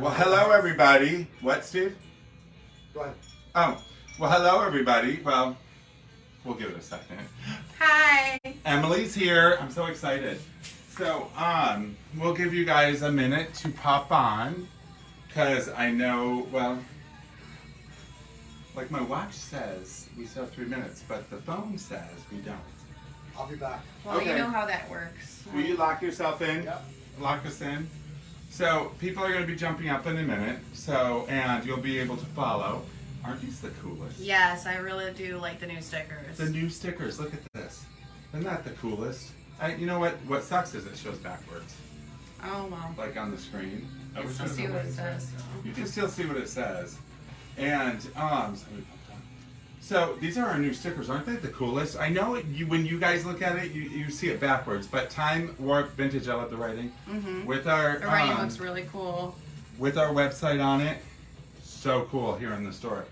Well, hello everybody. What, Steve? Go ahead. Oh, well, hello everybody. Well, we'll give it a second. Hi. Emily's here. I'm so excited. So, we'll give you guys a minute to pop on, because I know, well, like my watch says, we still have 3 minutes, but the phone says we don't. I'll be back. Well, Okay. you know how that works. Will you lock yourself in? Yep. Lock us in. So people are going to be jumping up in a minute. So, and you'll be able to follow. Aren't these the coolest? Yes, I really do like the new stickers. The new stickers. Look at this. Isn't that the coolest? You know what? What sucks is it shows backwards, Oh, well. like on the screen. I You wish can there was see a what way it to- says. You can still see what it says. And so these are our new stickers. Aren't they the coolest? I know when you guys look at it, you see it backwards. But Time Warp Vintage, I love the writing. Mm-hmm. With our The writing looks really cool. with our website on it. So cool here in the store.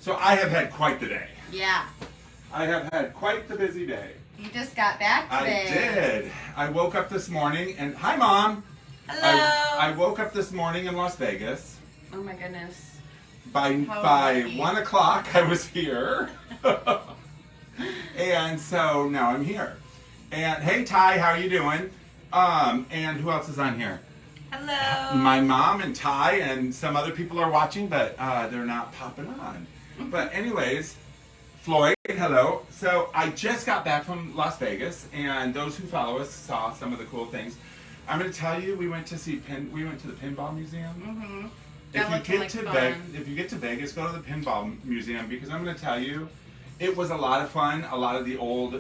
So I have had quite the day. Yeah. I have had quite the busy day. You just got back today. I did. I woke up this morning and hi Mom. Hello. I woke up this morning in Las Vegas. Oh my goodness. By How by lucky. 1 o'clock I was here. And so now I'm here. And hey Ty, how you doing? And who else is on here? Hello. My mom and Ty and some other people are watching, but they're not popping on. But anyways, Floyd, hello. So I just got back from Las Vegas, and those who follow us saw some of the cool things. I'm going to tell you, we went to the Pinball Museum. Mm-hmm. If That you looked get like to fun. if you get to Vegas, go to the Pinball Museum, because I'm going to tell you, it was a lot of fun. A lot of the old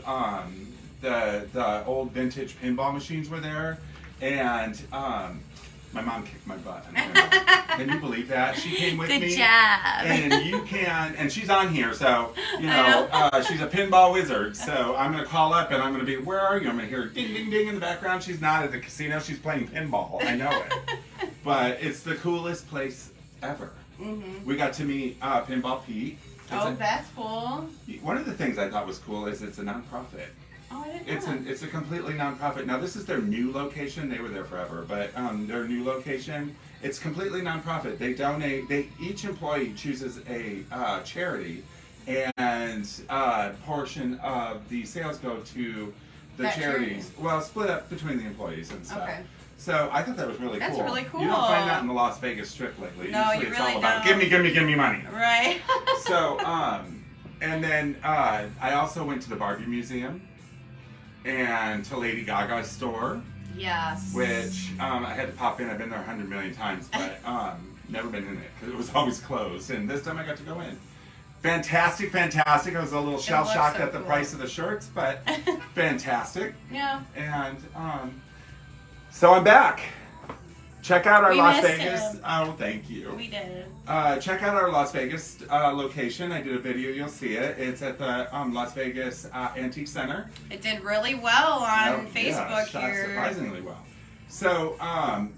the old vintage pinball machines were there, and my mom kicked my butt. Can you believe that? She came with Good me. job. And you can, and she's on here, so you I know, she's a pinball wizard. So I'm gonna call up, and I'm gonna be, where are you? I'm gonna hear ding, ding, ding in the background. She's not at the casino. She's playing pinball. I know it. But it's the coolest place ever. Mm-hmm. We got to meet Pinball Pete. Oh, that's cool. One of the things I thought was cool is it's a nonprofit. Oh, I didn't know that. It's a completely nonprofit. Now this is their new location. They were there forever, but their new location, it's completely nonprofit. They donate. Each employee chooses a charity, and a portion of the sales go to the That charities. Well, split up between the employees and stuff. Okay. So I thought that was really That's cool. really cool. You don't find that in the Las Vegas Strip lately. No, Usually you it's really all about don't. give me money. Right. So, and then I also went to the Barbie Museum and to Lady Gaga's store, Yes. which I had to pop in. I've been there 100 million times, but never been in it because it was always closed. And this time I got to go in. Fantastic, fantastic. I was a little shell looks shocked so at the cool. price of the shirts, but fantastic. Yeah. And so I'm back. Check out our We Las missed Vegas. him. Oh, thank you. We did. Check out our Las Vegas location. I did a video. You'll see it. It's at the Las Vegas Antique Center. It did really well on Yep, Facebook shot here. surprisingly well. So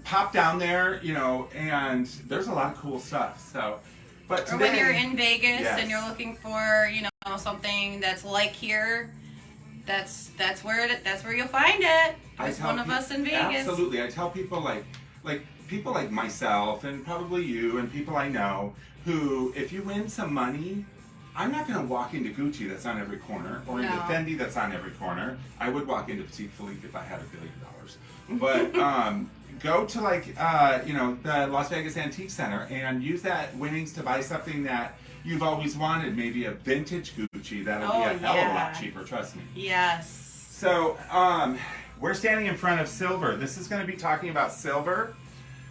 pop down there, you know, and there's a lot of cool stuff. So, but today, Or when you're in Vegas Yes. and you're looking for, you know, something that's like here, that's where you'll find it. I There's tell one of peop- us in Vegas. Absolutely, I tell people like people like myself and probably you and people I know who, if you win some money, I'm not going to walk into Gucci that's on every corner or into No. Fendi that's on every corner. I would walk into Petit Philippe if I had $1 billion. But go to you know, the Las Vegas Antique Center and use that winnings to buy something that you've always wanted, maybe a vintage Gucci. That'll be Oh, a hell of a lot yeah. cheaper, trust me. Yes. So, we're standing in front of silver. This is going to be talking about silver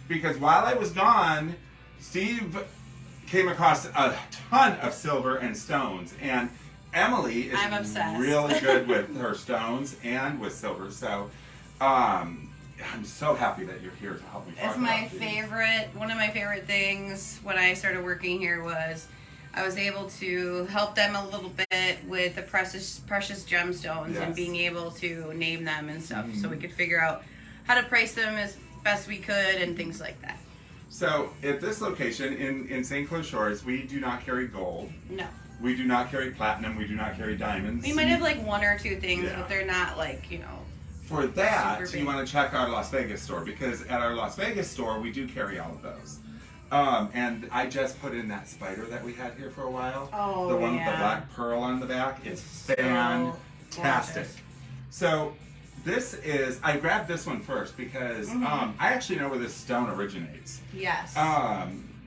because while I was gone, Steve came across a ton of silver and stones, and Emily is I'm obsessed. really good with her stones and with silver. So, I'm so happy that you're here to help me talk It's my about these. favorite. One of my favorite things when I started working here was I was able to help them a little bit with the precious gemstones Yes. and being able to name them and stuff, so we Mhm. could figure out how to price them as best we could and things like that. So, at this location in St. Clair Shores, we do not carry gold. No, We do not carry platinum. We do not carry diamonds. we might have like one or two things, Yeah. but they're not like, you know, for that, Super you big. want to check our Las Vegas store, because at our Las Vegas store, we do carry all of those. And I just put in that spider that we had here for a while. Oh, the one with the yeah. black pearl on the back. It's So fantastic. gorgeous. So this is, I grabbed this one first because I actually know where this stone originates. Yes.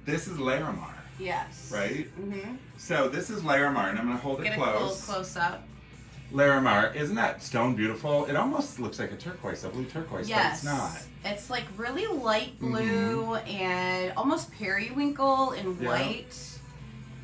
This is Larimar, yes. right? Mm-hmm. So this is Larimar, and I'm going to hold it Get a little close. close up. Larimar, isn't that stone beautiful? It almost looks like a turquoise, a blue turquoise, but Yes. it's not. It's like really light blue and almost periwinkle in Yeah. white.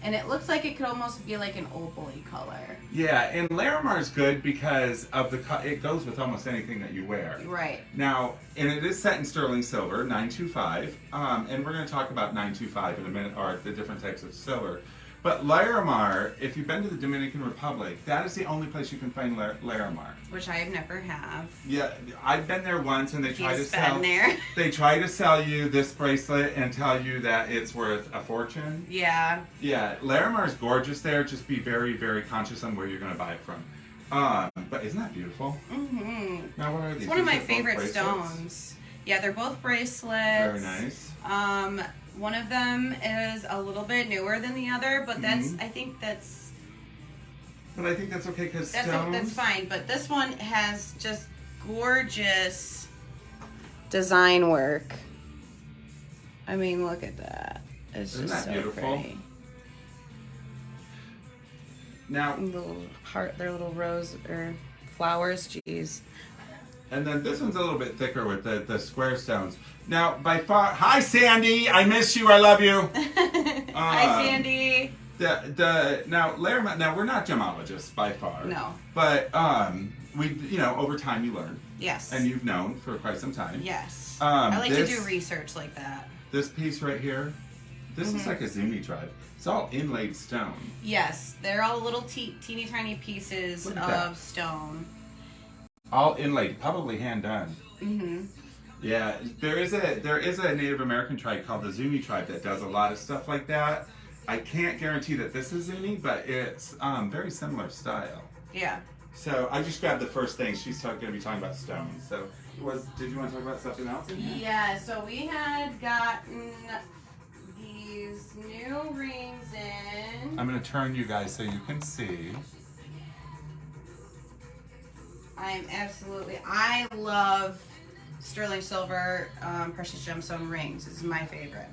And it looks like it could almost be like an opal-y color. Yeah, and Larimar is good because of the it goes with almost anything that you wear. Right. Now, and it is set in sterling silver, 925, and we're going to talk about 925 in a minute, or the different types of silver. But Larimar, if you've been to the Dominican Republic, that is the only place you can find Larimar. Which I never have. Yeah, I've been there once, and they try to He's sell. been there. They try to sell you this bracelet and tell you that it's worth a fortune. Yeah. Yeah, Larimar is gorgeous there. Just be very, very conscious on where you're going to buy it from. But isn't that beautiful? Mm-hmm. Now, what are these? It's one of These my are both favorite bracelets? stones. Yeah, they're both bracelets. Very nice. One of them is a little bit newer than the other, but that's Mhm. I think that's But I think that's okay because that's stones. that's fine. But this one has just gorgeous design work. I mean, look at that. It's Isn't just that so beautiful? pretty. Now, Little heart, their little rose or flowers. Jeez. and then this one's a little bit thicker with the square stones. Now, by far, hi Sandy, I miss you, I love you. Hi, Sandy. Now Larimar. Now we're not gemologists by far. No. But we, over time you learn, Yes. and you've known for quite some time. Yes. Um, I like this- to do research like that. This piece right here, this is like a Zuni tribe. It's all inlaid stone. Yes, they're all little teeny tiny pieces Look of at that. stone. All inlaid, probably hand done. Mm-hmm. Yeah, there is a Native American tribe called the Zuni tribe that does a lot of stuff like that. I can't guarantee that this is Zuni, but it's very similar style. Yeah. So I just grabbed the first thing. She's going to be talking about stones. So did you want to talk about something else? In here? Yeah, so we had gotten these new rings in. I'm going to turn you guys so you can see. I love sterling silver precious gemstone rings. This is my favorite.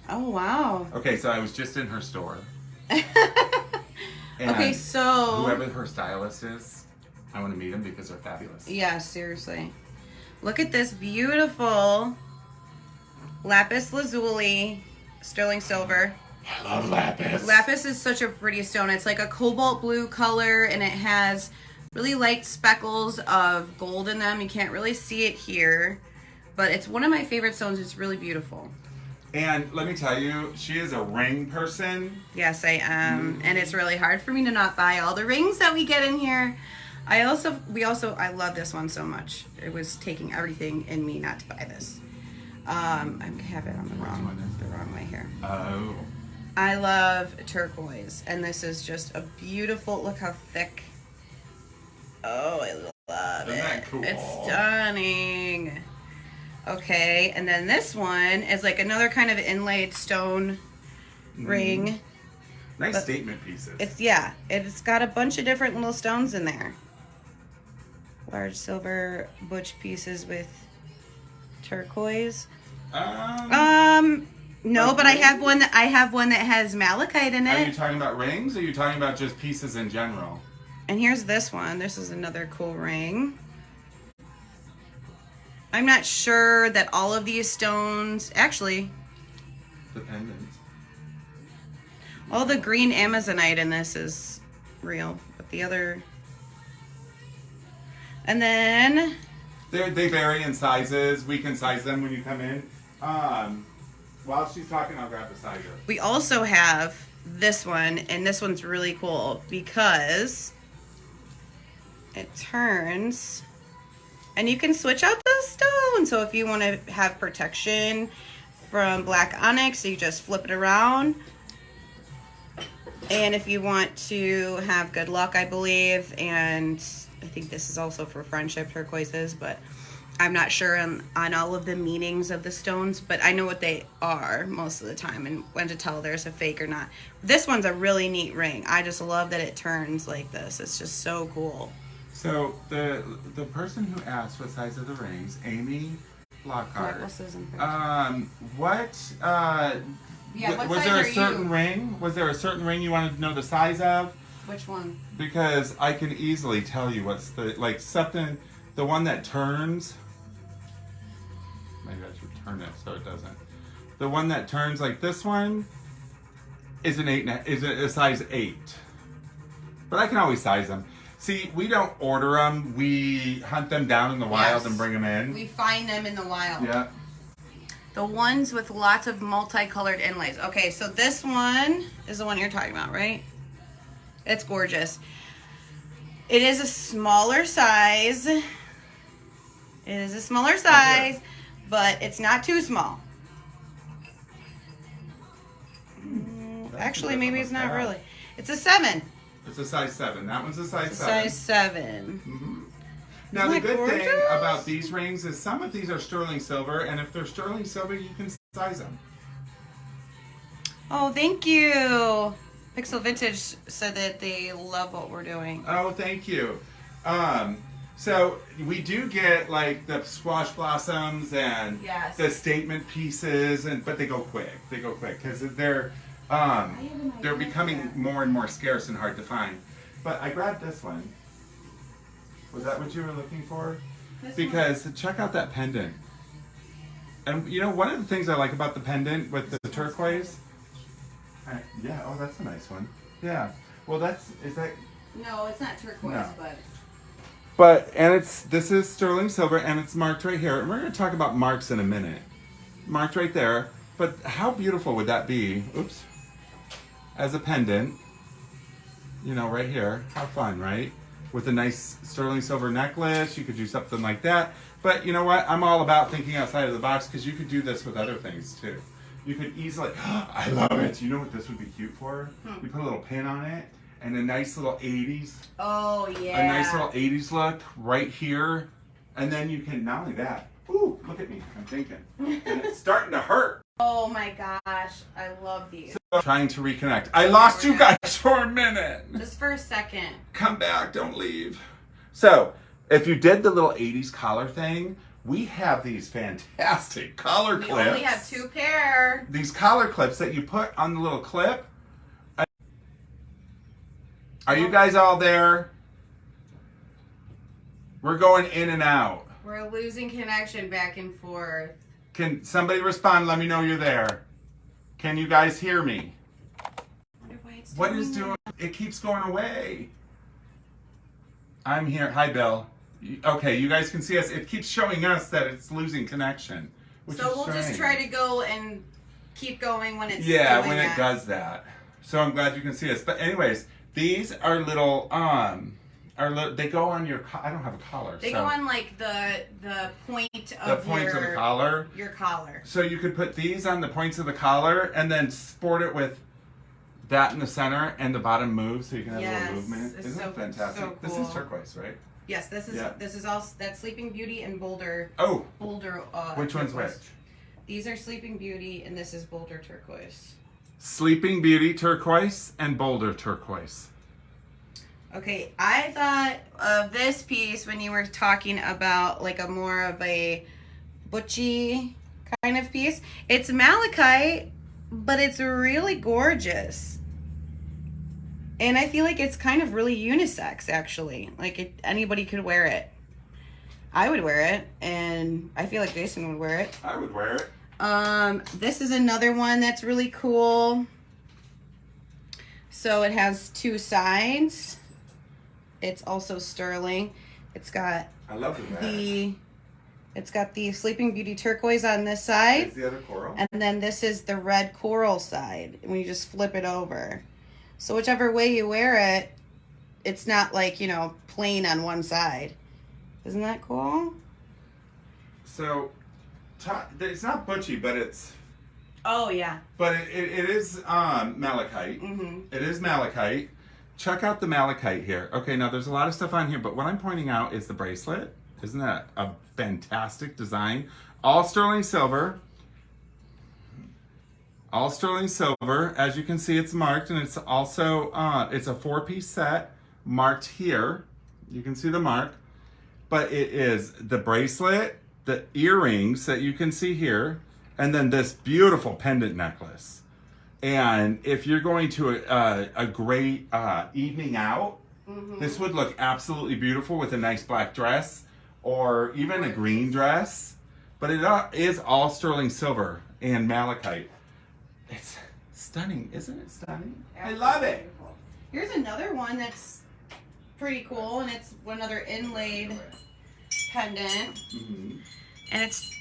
Oh, wow. Okay, so I was just in her store. And Okay, so. whoever her stylist is, I want to meet them because they're fabulous. Yeah, seriously. Look at this beautiful lapis lazuli sterling silver. I love lapis. Lapis is such a pretty stone. It's like a cobalt blue color and it has really light speckles of gold in them. You can't really see it here, but it's one of my favorite stones. It's really beautiful. And let me tell you, she is a ring person. Yes, I am. And it's really hard for me to not buy all the rings that we get in here. I love this one so much. It was taking everything in me not to buy this. I have it on the wrong way here. Oh. I love turquoise, and this is just a beautiful. Look how thick. Oh, I love Isn't it. that cool? It's stunning. Okay, and then this one is like another kind of inlaid stone ring. Nice But statement pieces. It's got a bunch of different little stones in there. Large silver butch pieces with turquoise. No, Like but I have rings? one that has malachite in Are you it. talking about rings, or are you talking about just pieces in general? And here's this one. This is another cool ring. I'm not sure that all of these stones, actually, The pendants. all the green amazonite in this is real, but the other. And then They vary in sizes. We can size them when you come in. While she's talking, I'll grab the sizer. we also have this one, and this one's really cool because it turns and you can switch out the stone. So if you want to have protection from black onyx, you just flip it around. And if you want to have good luck, I believe, and I think this is also for friendship turquoises, but I'm not sure on all of the meanings of the stones, but I know what they are most of the time and when to tell there's a fake or not. This one's a really neat ring. I just love that it turns like this. It's just so cool. So the person who asked what size of the rings, Amy Lockhart. Necklaces and What Yeah, what was size there are a certain you? ring? Was there a certain ring you wanted to know the size of? Which one? Because I can easily tell you what's something, the one that turns. Maybe I should turn it so it doesn't. The one that turns like this one is a size 8. But I can always size them. See, we don't order them. We hunt them down in the wild Yes. and bring them in. We find them in the wild. Yeah. The ones with lots of multicolored inlays. Okay, so this one is the one you're talking about, right? It's gorgeous. It is a smaller size. It is a smaller size, but it's not too small. Actually, maybe it's not really. It's a 7. It's a size 7. That one's a size It's 7. a size 7. Mm-hmm. Now, the Isn't good that thing gorgeous? about these rings is some of these are sterling silver, and if they're sterling silver, you can size them. Oh, thank you. Pixel Vintage said that they love what we're doing. Oh, thank you. So we do get like the squash blossoms and Yes. the statement pieces, but they go quick. They go quick because they're becoming more and more scarce and hard to find. But I grabbed this one. Was that what you were looking for? Because check out that pendant. And you know, one of the things I like about the pendant with the turquoise. Yeah. Oh, that's a nice one. Yeah. Well, is that. No, it's not turquoise, No. but This is sterling silver and it's marked right here. And we're going to talk about marks in a minute. Marked right there. But how beautiful would that be? Oops. As a pendant. You know, right here. How fun, right? With a nice sterling silver necklace. You could do something like that. But you know what? I'm all about thinking outside of the box because you could do this with other things too. You could easily, I love it. You know what this would be cute for? You put a little pin on it and a nice little 80s. oh yeah. A nice little 80s look right here. And then you can, not only that, ooh, look at me, I'm thinking. And it's starting to hurt. Oh my gosh, I love these. So, trying to reconnect. I lost you guys for a minute. Just for a second. Come back, don't leave. So, if you did the little 80s collar thing, we have these fantastic collar We clips. only have 2 pair. These collar clips that you put on the little clip. Are you guys all there? We're going in and out. We're losing connection back and forth. Can somebody respond? Let me know you're there. Can you guys hear me? Wonder why it's What is doing? It keeps going away. I'm here. Hi, Bill. Okay, you guys can see us. It keeps showing us that it's losing connection. Which So is we'll just strange. try to go and keep going when it's Yeah, doing when that. it does that. So I'm glad you can see us. But anyways, these are little they go on your I don't have a collar. They so go on like the point the of points your of the collar. Your collar. So you could put these on the points of the collar and then sport it with that in the center and the bottom moves so you can have a Yes, little movement. it's Isn't so- that fantastic? so This is cool. turquoise, right? Yes, this is Yeah. all that's Sleeping Beauty and Boulder. Oh, Boulder. which one's turquoise. which? These are Sleeping Beauty and this is Boulder turquoise. Sleeping Beauty turquoise and Boulder turquoise. Okay, I thought of this piece when you were talking about like a more of a butchy kind of piece. It's malachite, but it's really gorgeous. And I feel like it's kind of really unisex actually. Like anybody could wear it. I would wear it and I feel like Jason would wear it. I would wear it. This is another one that's really cool. So it has 2 sides. It's also sterling. It's got I love the it's got the Sleeping Beauty turquoise on this side, Is the other coral? and then this is the red coral side. When you just flip it over, so whichever way you wear it, it's not like plain on one side. Isn't that cool? So, it's not butchy, but it's Oh yeah. But it is malachite. Mm-hmm. It is malachite. Check out the malachite here. Okay, now there's a lot of stuff on here, but what I'm pointing out is the bracelet. Isn't that a fantastic design? All sterling silver. All sterling silver. As you can see, it's marked, and it's also it's a 4-piece set marked here. You can see the mark, but it is the bracelet, the earrings that you can see here, and then this beautiful pendant necklace. And if you're going to a great evening out, this would look absolutely beautiful with a nice black dress or even a green dress. But it is all sterling silver and malachite. It's stunning, isn't it stunning? I love it. Beautiful. Here's another one that's pretty cool, and it's another inlaid pendant. And it's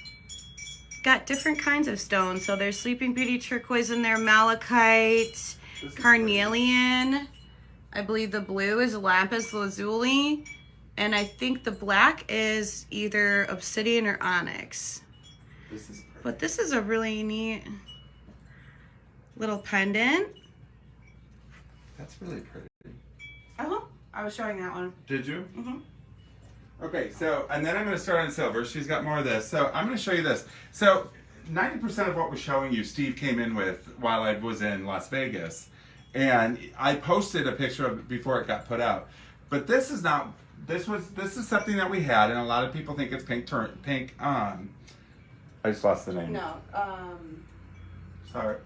got different kinds of stones. So there's Sleeping Beauty turquoise in there, malachite, carnelian. I believe the blue is lapis lazuli. And I think the black is either obsidian or onyx. This is pretty. But this is a really neat little pendant. That's really pretty. Oh, I was showing that one. Did you? Mm-hmm. Okay, so, and then I'm going to start on silver. She's got more of this. So I'm going to show you this. So 90% of what we're showing you, Steve came in with while I was in Las Vegas. And I posted a picture of it before it got put out. But this is not, this is something that we had, and a lot of people think it's pink, I just lost the name. No, Sorry.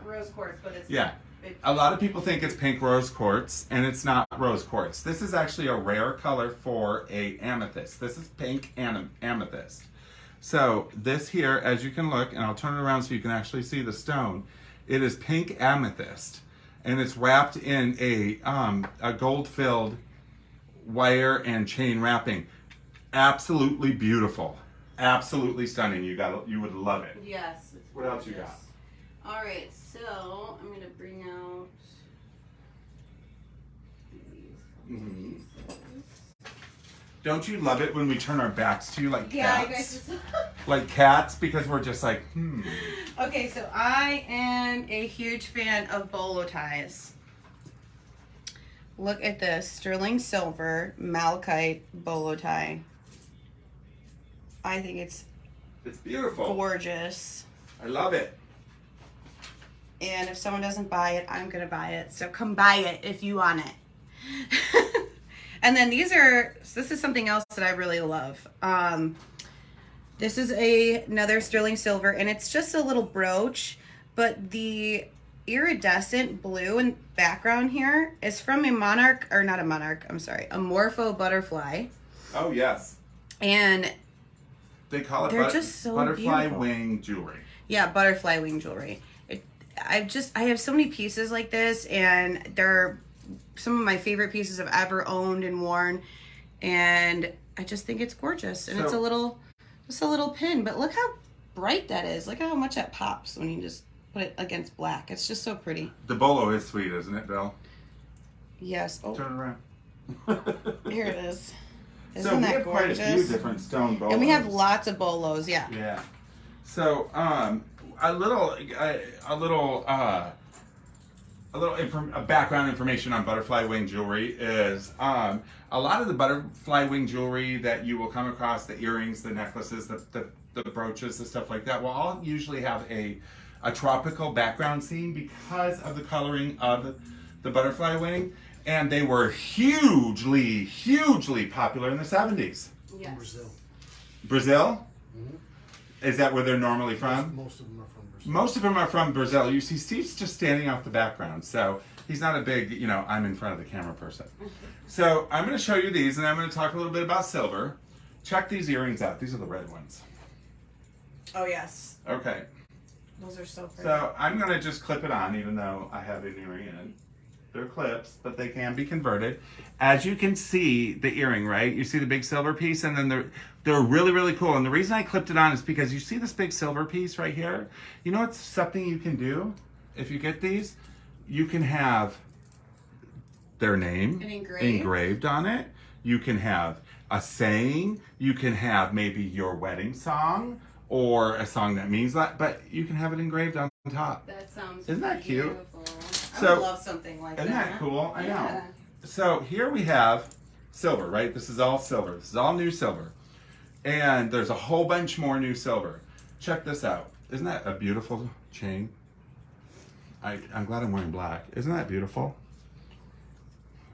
rose quartz, but it's Yeah. A lot of people think it's pink rose quartz, and it's not rose quartz. This is actually a rare color for a amethyst. This is pink amethyst. So this here, as you can look, and I'll turn it around so you can actually see the stone, it is pink amethyst, and it's wrapped in a gold-filled wire and chain wrapping. Absolutely beautiful. Absolutely stunning. You would love it. Yes. It's What else you gorgeous. got? All right, so I'm gonna bring out these. Mhm. Don't you love it when we turn our backs to you like Yeah, you cats? guys just. Like cats, because we're just like, Okay, so I am a huge fan of bolo ties. Look at this sterling silver malachite bolo tie. I think it's It's beautiful. gorgeous. I love it. And if someone doesn't buy it, I'm gonna buy it. So come buy it if you want it. And then this is something else that I really love. This is another sterling silver, and it's just a little brooch, but the iridescent blue in background here is from a a morpho butterfly. Oh yes. And They call it they're just so butterfly beautiful. wing jewelry. yeah, butterfly wing jewelry. I have so many pieces like this, and they're some of my favorite pieces I've ever owned and worn, and I just think it's gorgeous. And it's just a little pin, but look how bright that is. Look how much that pops when you just put it against black. It's just so pretty. The bolo is sweet, isn't it, Bill? Yes. Oh, Turn it around. here it is. Isn't So we that have quite a gorgeous? few different stone bolos. And we have lots of bolos. Yeah. Yeah. So a background information on butterfly wing jewelry is a lot of the butterfly wing jewelry that you will come across, the earrings, the necklaces, the brooches, the stuff like that, will all usually have a tropical background scene because of the coloring of the butterfly wing, and they were hugely popular in the 70s. Yes. Brazil. Brazil? Mhm. Is that where they're normally from? Most of them are from Brazil. Most of them are from Brazil. You see, Steve's just standing off the background, so he's not a big, I'm in front of the camera person. So I'm going to show you these, and I'm going to talk a little bit about silver. Check these earrings out. These are the red ones. Oh yes. Okay, Those are so pretty. so I'm going to just clip it on, even though I have an earring in. They're clips, but they can be converted. As you can see, the earring, right? You see the big silver piece, and then they're really cool. And the reason I clipped it on is because you see this big silver piece right here? You know what's something you can do if you get these? You can have their name engraved on it. You can have a saying. You can have maybe your wedding song or a song that means that, but you can have it engraved on top. That sounds Isn't that cute? beautiful. I So- would love something like Isn't that. that cool? I know. Yeah. So here we have silver, right? This is all silver. This is all new silver. And there's a whole bunch more new silver. Check this out. Isn't that a beautiful chain? I'm glad I'm wearing black. Isn't that beautiful?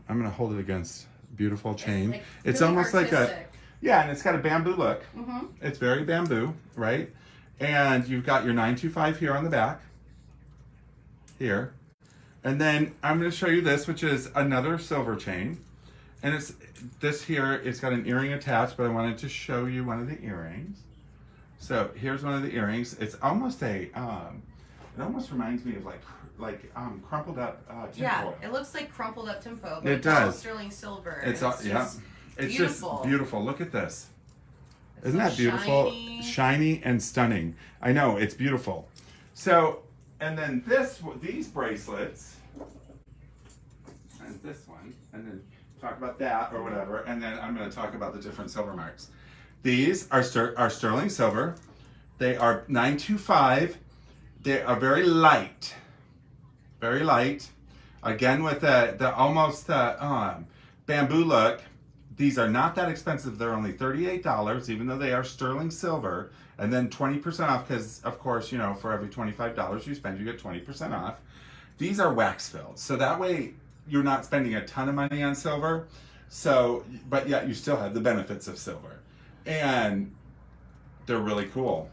I'm going to hold it against beautiful chain. like It's really almost like a, artistic. yeah, and it's got a bamboo look. Mhm. It's very bamboo, right? And you've got your 925 here on the back. Here. And then I'm going to show you this, which is another silver chain. And it's this here, it's got an earring attached, but I wanted to show you one of the earrings. So here's one of the earrings. It's almost a, it almost reminds me of like crumpled up Yeah, tinfoil. it looks like crumpled up tinfoil, but It it's all does. sterling silver. It's all, yeah. just It's beautiful. just beautiful. Look at this. It's Isn't so that beautiful? shiny. Shiny and stunning. I know, it's beautiful. So, and then these bracelets, and this one, and then talk about that or whatever, and then I'm going to talk about the different silver marks. These are sterling silver. They are 925. They are very light. Very light. Again, with the almost bamboo look. These are not that expensive. They're only $38, even though they are sterling silver. And then 20% off, because, of course, you know, for every $25 you spend, you get 20% off. These are wax filled. So that way, you're not spending a ton of money on silver. So, but yet you still have the benefits of silver. And they're really cool.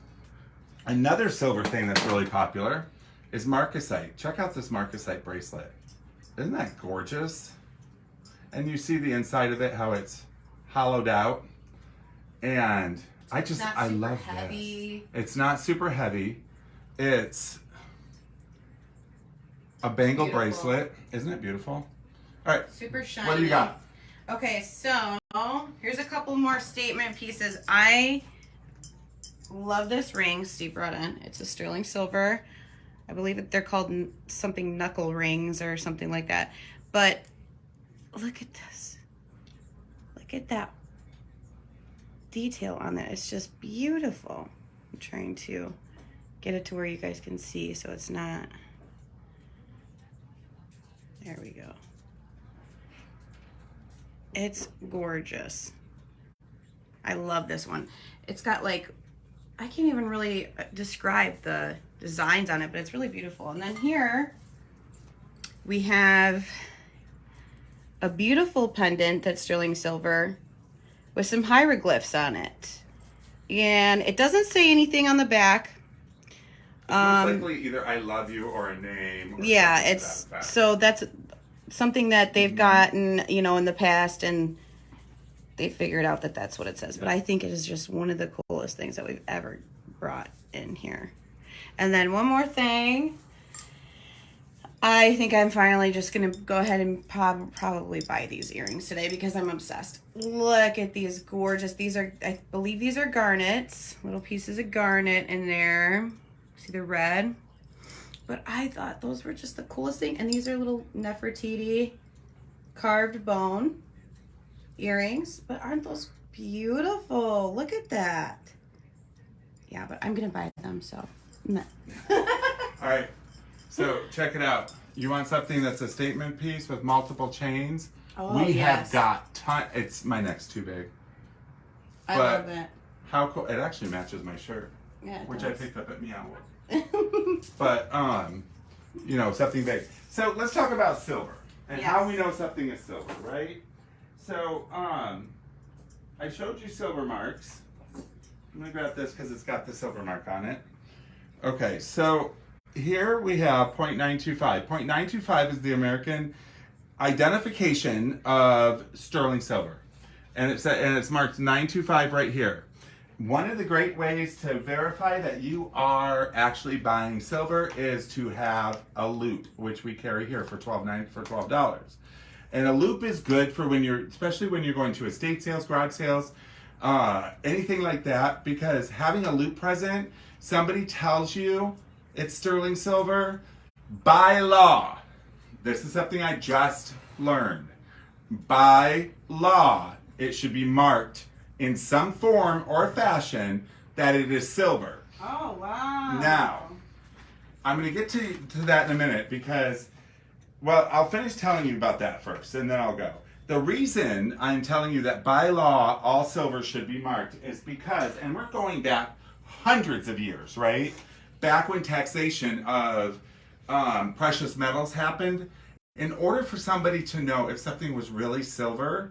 Another silver thing that's really popular is marcasite. Check out this marcasite bracelet. Isn't that gorgeous? And you see the inside of it, how it's hollowed out. And I love heavy. this. It's not super heavy. It's a bangle Beautiful. bracelet. Isn't it beautiful? All right. Super shiny. What do you got? Okay, so here's a couple more statement pieces. I love this ring Steve brought in. It's a sterling silver. I believe that they're called something knuckle rings or something like that. But look at this. Look at that detail on that. It's just beautiful. I'm trying to get it to where you guys can see so it's not. There we go. It's gorgeous. I love this one. It's got like, I can't even really describe the designs on it, but it's really beautiful. And then here we have a beautiful pendant that's sterling silver with some hieroglyphs on it. And it doesn't say anything on the back. It's most likely either I love you or a name. Or Yeah, something to it's that effect. so that's something that they've gotten, you know, in the past, and they figured out that that's what it says. But I think it is just one of the coolest things that we've ever brought in here. And then one more thing. I think I'm finally just going to go ahead and probably buy these earrings today because I'm obsessed. Look at these gorgeous. These are, I believe these are garnets. Little pieces of garnet in there. See the red? But I thought those were just the coolest thing. And these are little Nefertiti carved bone earrings. But aren't those beautiful? Look at that. Yeah, but I'm going to buy them, so. No. All right. So check it out. You want something that's a statement piece with multiple chains? Oh, we yes. have got ton. It's my neck's too big. I But love that. How cool! It actually matches my shirt, Yeah, it which does. I picked up at Meow. But you know, something big. So let's talk about silver and how Yes. we know something is silver, right? So I showed you silver marks. I'm gonna grab this because it's got the silver mark on it. Okay, so here we have 0.925. 0.925 is the American identification of sterling silver, and it's marked 925 right here. One of the great ways to verify that you are actually buying silver is to have a loop, which we carry here for $12. And a loop is good for when you're, especially when you're going to estate sales, garage sales, anything like that, because having a loop present, somebody tells you it's sterling silver, by law, this is something I just learned. By law, it should be marked in some form or fashion that it is silver. Oh, wow. Now, I'm going to get to that in a minute because, well, I'll finish telling you about that first and then I'll go. The reason I'm telling you that by law all silver should be marked is because, and we're going back hundreds of years, right? Back when taxation of precious metals happened, in order for somebody to know if something was really silver,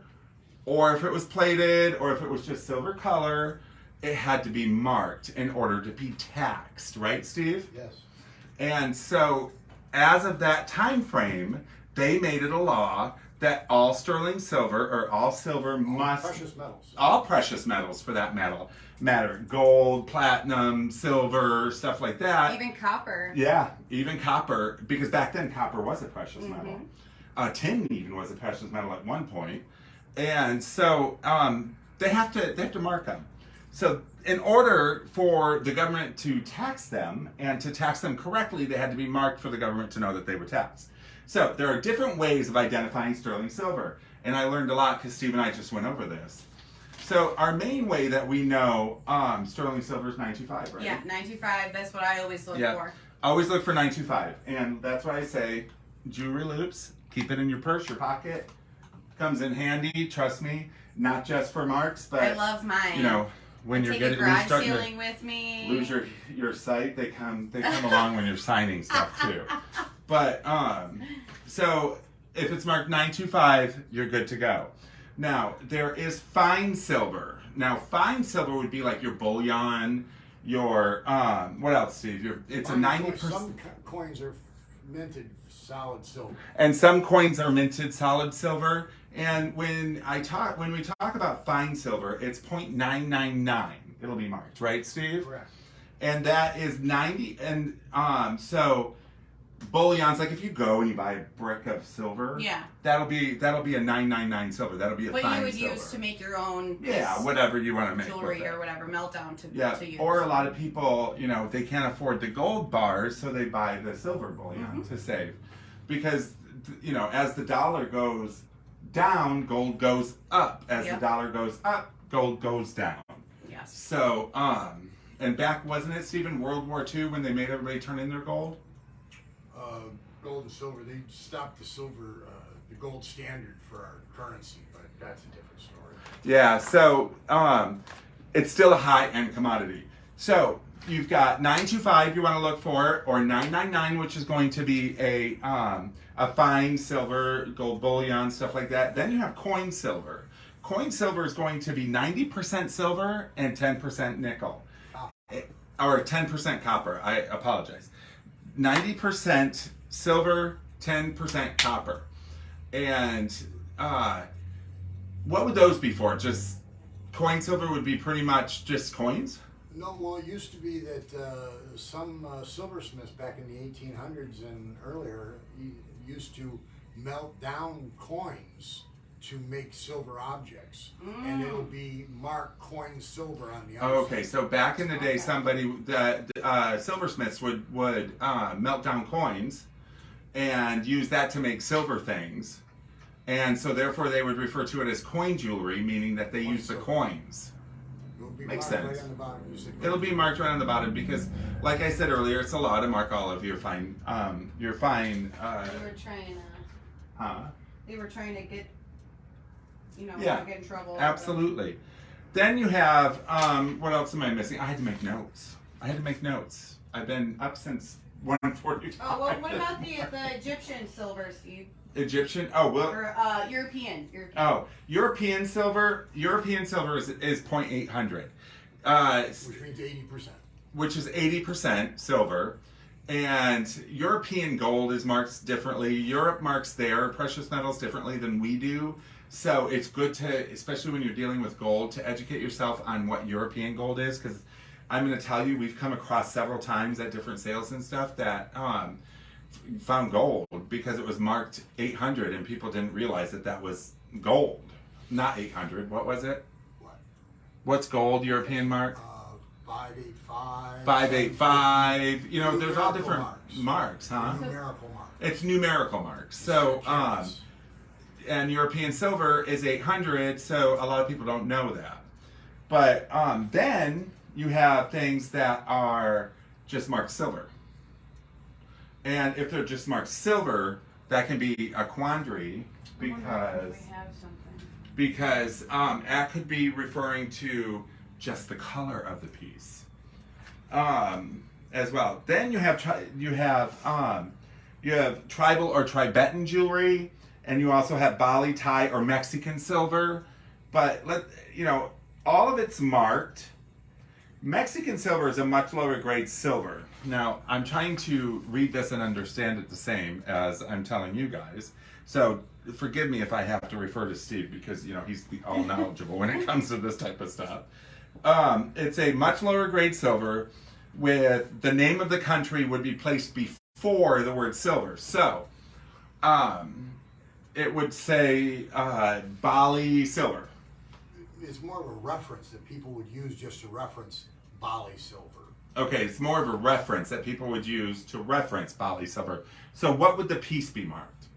or if it was plated, or if it was just silver color, it had to be marked in order to be taxed, right, Steve? Yes. And so, as of that time frame, they made it a law that all sterling silver, or all silver must... Precious metals. All precious metals, for that matter. Gold, platinum, silver, stuff like that. Even copper. Yeah, even copper, because back then copper was a precious metal. Tin even was a precious metal at one point. And so they have to mark them. So in order for the government to tax them, and to tax them correctly, they had to be marked for the government to know that they were taxed. So there are different ways of identifying sterling silver. And I learned a lot because Steve and I just went over this. So our main way that we know sterling silver is 925, right? Yeah, 925. That's what I always look for. Always look for 925. And that's why I say jewelry loops, keep it in your purse, your pocket. Comes in handy, trust me. Not just for marks, but I love mine. you know, when you're Take a getting garage starting ceiling to with me. lose your sight, they come along when you're signing stuff too. But so if it's marked 925, you're good to go. Now there is fine silver. Now fine silver would be like your bullion, your what else, Steve? It's a 90%. Some coins are minted solid silver. And some coins are minted solid silver. And when we talk about fine silver, it's 0.999. It'll be marked, right, Steve? Correct. And that is 90. And so bullions, like if you go and you buy a brick of silver, Yeah. that'll be a 999 silver. That'll be a What fine you would silver. use to make your own Whatever you want to make jewelry with it. or whatever, meltdown to use. Or a lot of people, they can't afford the gold bars, so they buy the silver bullion to save. Because, as the dollar goes down, gold goes up. As the dollar goes up, gold goes down. Yes. So, and back, wasn't it, Stephen, World War II when they made everybody turn in their gold? Gold and silver, they stopped the silver, the gold standard for our currency, but that's a different story. Yeah, so it's still a high-end commodity. So you've got 925 you want to look for, or 999, which is going to be a fine silver, gold bullion, stuff like that. Then you have coin silver. Coin silver is going to be 90% silver and 10% nickel. Or 10% copper, I apologize. 90% silver, 10% copper. And what would those be for? Just coin silver would be pretty much just coins? No, well, it used to be that some silversmiths back in the 1800s and earlier used to melt down coins to make silver objects, and it'll be marked coin silver on the outside. Okay, so back in the day, silversmiths would melt down coins and use that to make silver things, and so therefore they would refer to it as coin jewelry, meaning that they use the coins. It'll be Makes marked sense. Right on the bottom. It'll be marked right on the bottom because, like I said earlier, it's a law to mark all of your fine. They were trying to. They were trying to get. Not get in trouble. Absolutely. Then you have what else am I missing? I had to make notes. I've been up since 1:45. Oh, well, what about the Egyptian silver, Steve? Egyptian? Oh, well. Or European. Oh, European silver. European silver is 0.800. Which means 80%. Which is 80% silver. And European gold is marked differently. Europe marks their precious metals differently than we do. So it's good to, especially when you're dealing with gold, to educate yourself on what European gold is. Because I'm going to tell you, we've come across several times at different sales and stuff that found gold because it was marked 800 and people didn't realize that was gold. Not 800. What was it? What? What's gold, European mark? 585. 585. There's all different marks, huh? Numerical marks. It's numerical marks. So, and European silver is 800, so a lot of people don't know that. But then you have things that are just marked silver. And if they're just marked silver, that can be a quandary because that could be referring to just the color of the piece as well. Then you have tribal or Tibetan jewelry, and you also have Bali, Thai, or Mexican silver. But all of it's marked. Mexican silver is a much lower grade silver. Now, I'm trying to read this and understand it the same as I'm telling you guys. So forgive me if I have to refer to Steve because, he's all knowledgeable when it comes to this type of stuff. It's a much lower grade silver with the name of the country would be placed before the word silver. So, it would say Bali silver. It's more of a reference that people would use just to reference Bali silver. Okay, it's more of a reference that people would use to reference Bali silver. So what would the piece be marked?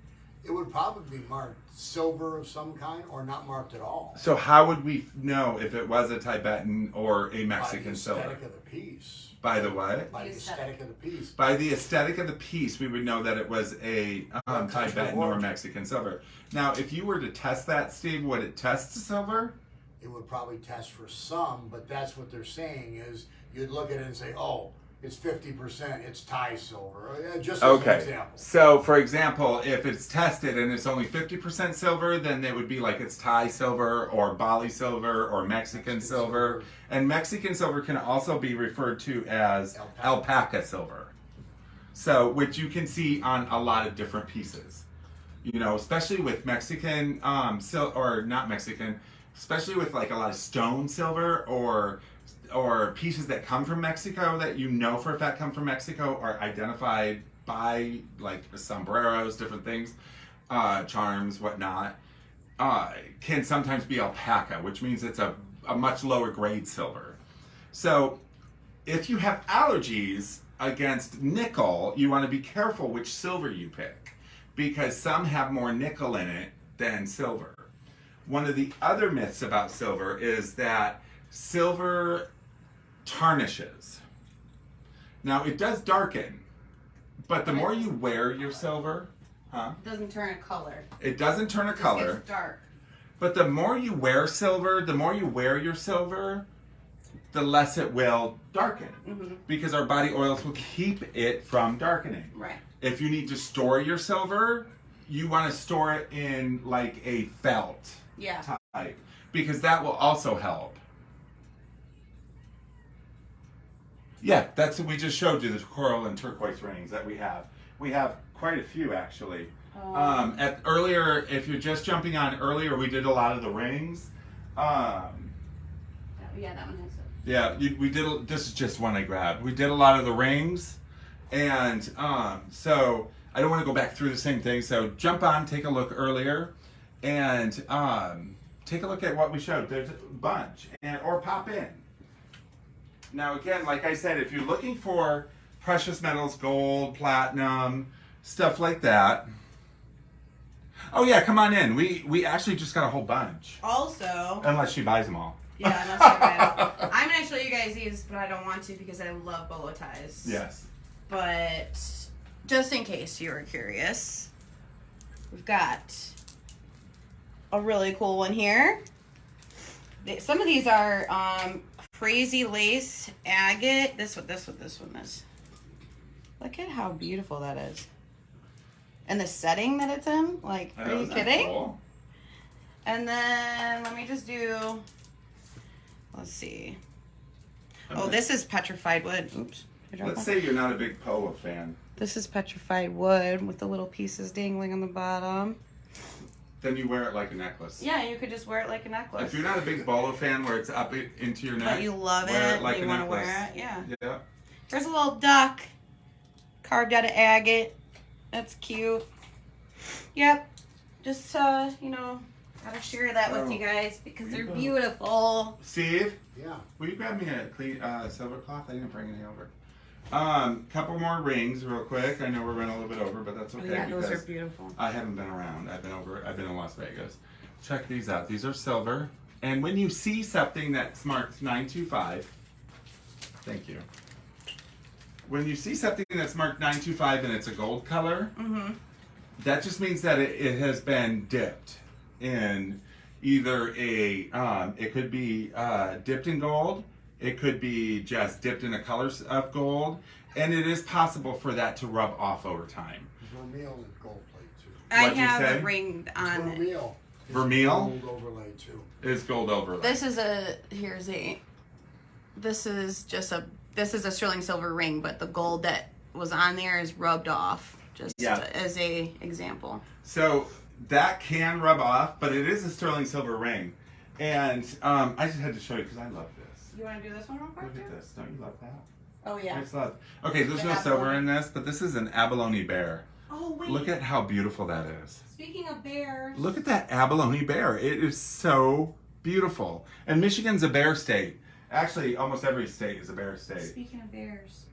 It would probably be marked silver of some kind or not marked at all. So how would we know if it was a Tibetan or a Mexican silver? By the aesthetic of the piece. By the what? By the aesthetic of the piece. By the aesthetic of the piece, we would know that it was a Tibetan or Mexican silver. Now, if you were to test that, Steve, would it test silver? It would probably test for some, but that's what they're saying is you'd look at it and say, oh, it's 50%, it's Thai silver. Just as an example. So, for example, if it's tested and it's only 50% silver, then it would be like it's Thai silver or Bali silver or Mexican silver. And Mexican silver can also be referred to as alpaca silver. So, which you can see on a lot of different pieces. Especially with Mexican, or not Mexican, especially with like a lot of stone silver or pieces that come from Mexico that for a fact come from Mexico are identified by like sombreros, different things, charms, whatnot, can sometimes be alpaca, which means it's a much lower grade silver. So if you have allergies against nickel, you want to be careful which silver you pick because some have more nickel in it than silver. One of the other myths about silver is that silver tarnishes. Now, it does darken, but the more you wear your silver, It doesn't turn a color. It doesn't turn a color. It's dark. But the more you wear silver, the more you wear your silver, the less it will darken. Because our body oils will keep it from darkening. Right. If you need to store your silver, you want to store it in like a felt. Yeah. Type, because that will also help. Yeah, that's what we just showed you, the coral and turquoise rings that we have. We have quite a few actually. Earlier, if you're just jumping on earlier, we did a lot of the rings. Yeah, that one has it. Yeah, we did. This is just one I grabbed. We did a lot of the rings, and so I don't want to go back through the same thing. So jump on, take a look earlier, and take a look at what we showed. There's a bunch, or pop in. Now again, like I said, if you're looking for precious metals, gold, platinum, stuff like that. Oh yeah, come on in. We actually just got a whole bunch. Also, Unless she buys them all. yeah, unless I buy them. I'm gonna show you guys these, but I don't want to because I love bolo ties. Yes. But just in case you were curious, we've got a really cool one here. Some of these are crazy lace agate. This one is. Look at how beautiful that is. And the setting that it's in. Like, are you kidding? Cool? And then let me just do. Let's see. Oh, this is petrified wood. Oops. Let's say you're not a big polo fan. This is petrified wood with the little pieces dangling on the bottom. Then you wear it like a necklace. Yeah, you could just wear it like a necklace. If you're not a big bolo fan where it's up into your neck, but you love wear it, like you a want to necklace. wear it, yeah. Yeah. There's a little duck carved out of agate. That's cute. Yep. Just gotta share that with you guys because they're beautiful. Steve? Yeah. Will you grab me a clean silver cloth? I didn't bring any over. Couple more rings real quick. I know we're running a little bit over, but that's okay. Yeah, those are because beautiful. I haven't been around. I've been in Las Vegas. Check these out. These are silver. And when you see something that's marked 925, Thank you. When you see something that's marked 925 and it's a gold color, that just means that it has been dipped in either it could be dipped in gold, it could be just dipped in a color of gold, and it is possible for that to rub off over time. Vermeil is gold plate too. I What'd you have say? a ring on it. Vermeil. is Vermeil? Gold overlay too. It's gold overlay. This is a sterling silver ring, but the gold that was on there is rubbed off, just Yeah. as a example. So that can rub off, but it is a sterling silver ring. And I just had to show you because I love this. You want to do this one real quick? Look at this. Don't you love that? Oh I yeah. just love. Okay, there's The no silver abalone. in this, but this is an abalone bear. Oh wait. Look at how beautiful that is. Speaking of bears. Look at that abalone bear. It is so beautiful. And Michigan's a bear state. Actually, almost every state is a bear state. Speaking of bears.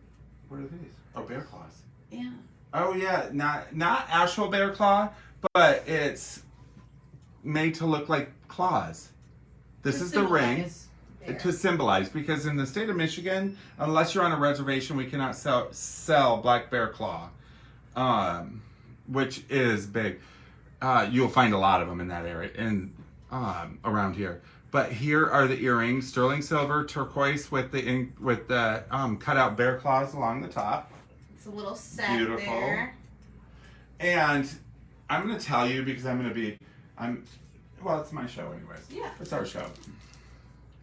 What are these? Oh, bear claws. Yeah. Oh yeah, not actual bear claw, but it's made to look like claws. This is the ring to symbolize, because in the state of Michigan, unless you're on a reservation, we cannot sell black bear claw, which is big. You'll find a lot of them in that area and around here. But here are the earrings, sterling silver, turquoise with the cutout bear claws along the top. It's a little set Beautiful. there. And I'm going to tell you because well, it's my show anyways. Yeah. It's our show.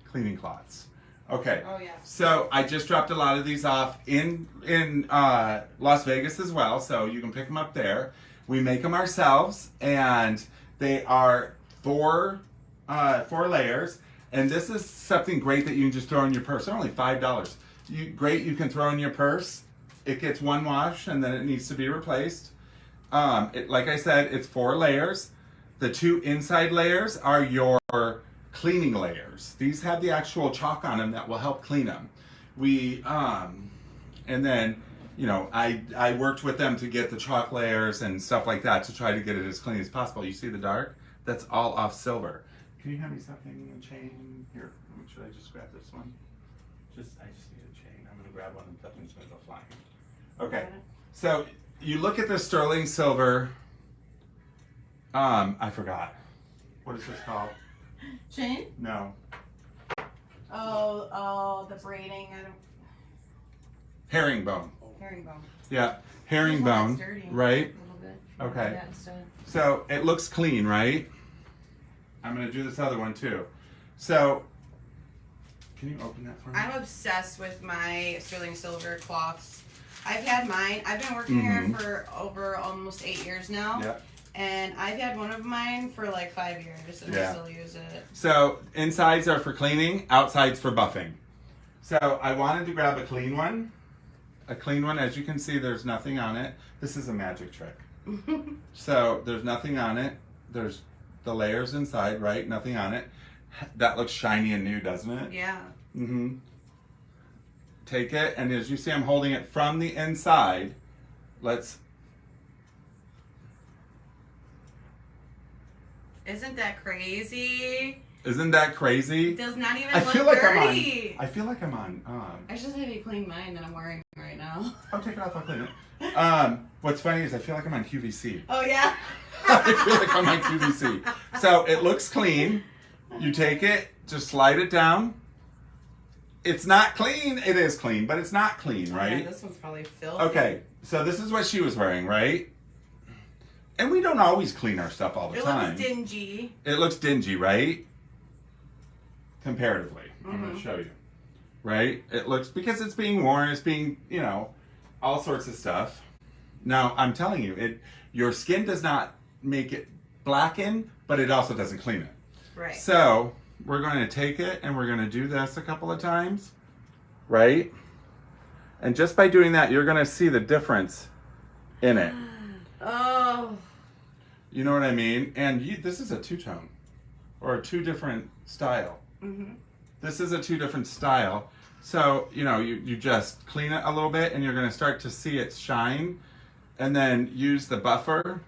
Cleaning cloths. Okay. Oh yes. So I just dropped a lot of these off in Las Vegas as well, so you can pick them up there. We make them ourselves, and they are four layers. And this is something great that you can just throw in your purse. They're only $5. You can throw in your purse. It gets one wash, and then it needs to be replaced. Like I said, it's 4 layers. The 2 inside layers are your cleaning layers. These have the actual chalk on them that will help clean them. And then, I worked with them to get the chalk layers and stuff like that to try to get it as clean as possible. You see the dark? That's all off silver. Can you have me something in a chain? Here, should I just grab this one? I just need a chain. I'm gonna grab one and something's gonna go flying. Okay, so you look at the sterling silver. I forgot. What is this called? Chain? No. Oh, the braiding. Herringbone. Herringbone. Yeah, herringbone. There's one that's dirty. Right? A little bit. Okay. Yeah, instead. So it looks clean, right? I'm gonna do this other one too. So, can you open that for me? I'm obsessed with my sterling silver cloths. I've had mine. I've been working here for over almost 8 years now. Yep. And I've had one of mine for like 5 years, and Yeah. I still use it. So insides are for cleaning, outsides for buffing. So I wanted to grab a clean one. A clean one, as you can see, there's nothing on it. This is a magic trick. So there's nothing on it. There's the layers inside, right? Nothing on it. That looks shiny and new, doesn't it? Yeah. Mm-hmm. Take it, and as you see, I'm holding it from the inside. Isn't that crazy? Isn't that crazy? It does not even I look feel like dirty. I feel like I'm on. I just have you clean mine that I'm wearing right now. I'll take it off. I'll clean it. What's funny is I feel like I'm on QVC. Oh yeah. I feel like I'm on QVC. So it looks clean. You take it, just slide it down. It's not clean. It is clean, but it's not clean, right? Yeah, this one's probably filthy. Okay, so this is what she was wearing, right? And we don't always clean our stuff all the It time. looks dingy. It looks dingy, right? Comparatively. I'm going to show you. Right? It looks, because it's being worn, it's being, all sorts of stuff. Now, I'm telling you, your skin does not make it blacken, but it also doesn't clean it. Right. So, we're going to take it and we're going to do this a couple of times. Right? And just by doing that, you're going to see the difference in it. Oh. You know what I mean? And this is a 2-tone or a 2 different style. Mm-hmm. This is a 2 different style. So, you just clean it a little bit and you're going to start to see it shine, and then use the buffer.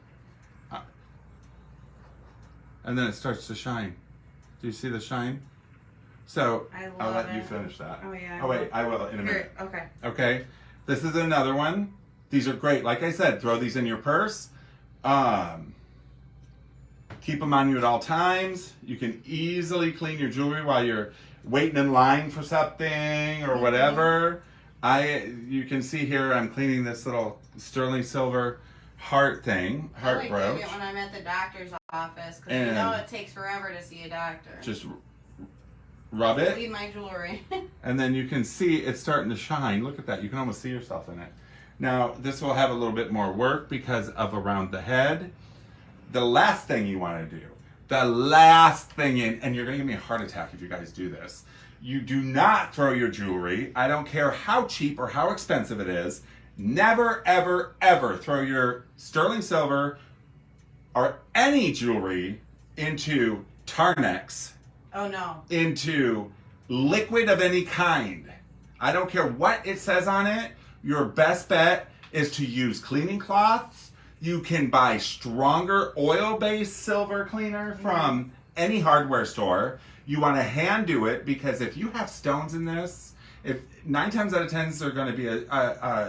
And then it starts to shine. Do you see the shine? So I I'll love let you it. finish that. Oh, yeah, I Oh wait, will. I will in a minute. Here, okay. Okay. This is another one. These are great. Like I said, throw these in your purse. Keep them on you at all times. You can easily clean your jewelry while you're waiting in line for something or whatever. You can see here I'm cleaning this little sterling silver heart thing, heart I brooch. like doing it when I'm at the doctor's office because you And- know it takes forever to see a doctor. Just rub it, Clean my jewelry. and then you can see it's starting to shine. Look at that. You can almost see yourself in it. Now, this will have a little bit more work because of around the head. The last thing you want to do, and you're going to give me a heart attack if you guys do this. You do not throw your jewelry. I don't care how cheap or how expensive it is. Never, ever, ever throw your sterling silver or any jewelry into Tarnex, Oh no. into liquid of any kind. I don't care what it says on it. Your best bet is to use cleaning cloths. You can buy stronger oil-based silver cleaner from any hardware store. You want to hand do it because if you have stones in this, if 9 times out of 10 they're going to be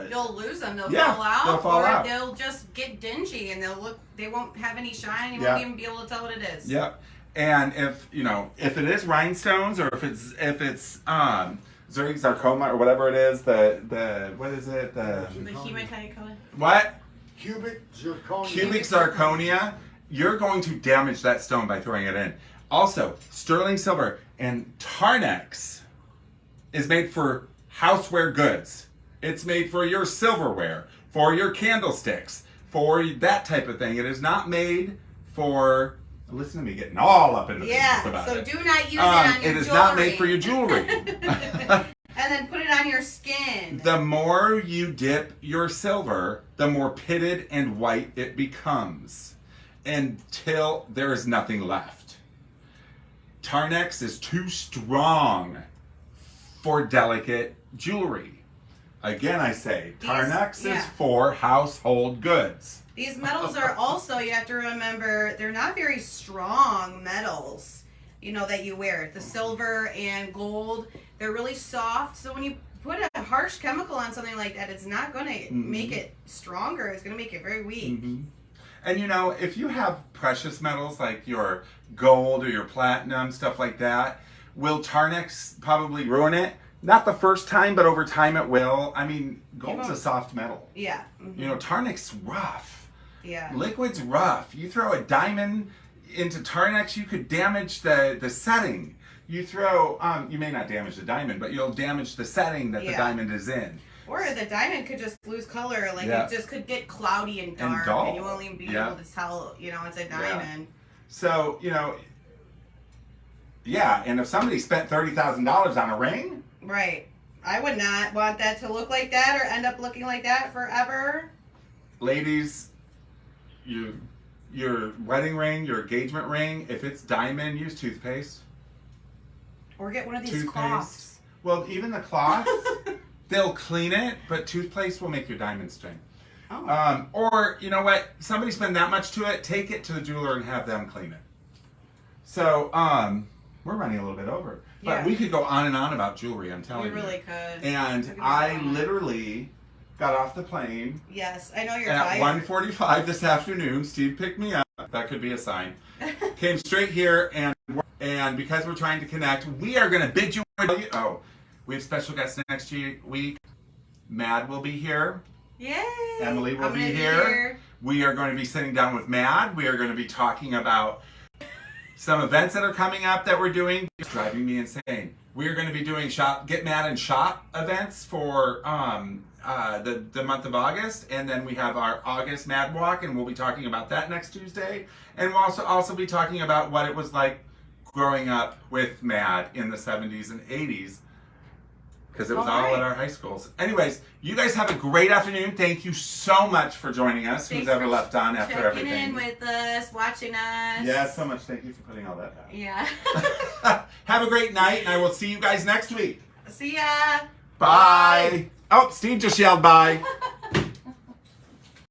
You'll lose them. They'll Yeah, fall out, they'll fall or out. they'll just get dingy and they won't have any shine. You Yeah. won't even be able to tell what it is. Yep. And if it is rhinestones or if it's Zurich zircoma or whatever it is, the what is it? The hematite color. What? Cubic zirconia. Cubic zirconia, you're going to damage that stone by throwing it in. Also, sterling silver and Tarnex is made for houseware goods. It's made for your silverware, for your candlesticks, for that type of thing. It is not made for, listen to me getting all up in the business Yeah. about So it. do not use it on your jewelry. It is not made for your jewelry. And then put it on your skin. The more you dip your silver, the more pitted and white it becomes until there is nothing left. Tarnex is too strong for delicate jewelry. Again, I say, Tarnex yeah. is for household goods. These metals are also, you have to remember, they're not very strong metals, that you wear. The silver and gold, they're really soft. So when you put a harsh chemical on something like that, it's not going to make it stronger. It's going to make it very weak. Mm-hmm. And if you have precious metals like your gold or your platinum, stuff like that, will Tarnex probably ruin it? Not the first time, but over time it will. I mean, gold's a soft metal. Yeah. Mm-hmm. Tarnex's rough. Yeah. Liquid's rough. You throw a diamond into Tarnex, you could damage the setting. You throw, you may not damage the diamond, but you'll damage the setting that the diamond is in. Or the diamond could just lose color. Like Yeah. it just could get cloudy and dark, dull. and you won't even be able to tell, it's a diamond. So, yeah, and if somebody spent $30,000 on a ring, Right. I would not want that to look like that or end up looking like that forever. ladies, your wedding ring, your engagement ring, if it's diamond, use toothpaste. Or get one of these Toothpaste. cloths. Well, even the cloth, they'll clean it, but toothpaste will make your diamond stain. Oh. Or, you know what? Somebody spend that much to it, take it to the jeweler and have them clean it. So, we're running a little bit over. But Yeah. we could go on and on about jewelry, I'm telling We you. really could. And We could I go on. literally got off the plane Yes, I know you're at tired. 1:45 this afternoon. Steve picked me up. That could be a sign. Came straight here, and because we're trying to connect, we are going to bid you. Oh, we have special guests next week. Mad will be here. Yay! Emily will I'm be gonna here. We are going to be sitting down with Mad. We are going to be talking about some events that are coming up that we're doing. It's driving me insane. We are going to be doing Get Mad and Shop events for the month of August, and then we have our August Mad Walk, and we'll be talking about that next Tuesday. And we'll also be talking about what it was like growing up with Mad in the 70s and 80s. Because it was all at our high schools. Anyways, you guys have a great afternoon. Thank you so much for joining us. Thanks Who's ever for left on after Checking everything? in with us, watching us. Yeah, so much. Thank you for putting all that down. Yeah. Have a great night, and I will see you guys next week. See ya. Bye. Oh, Steve just yelled bye.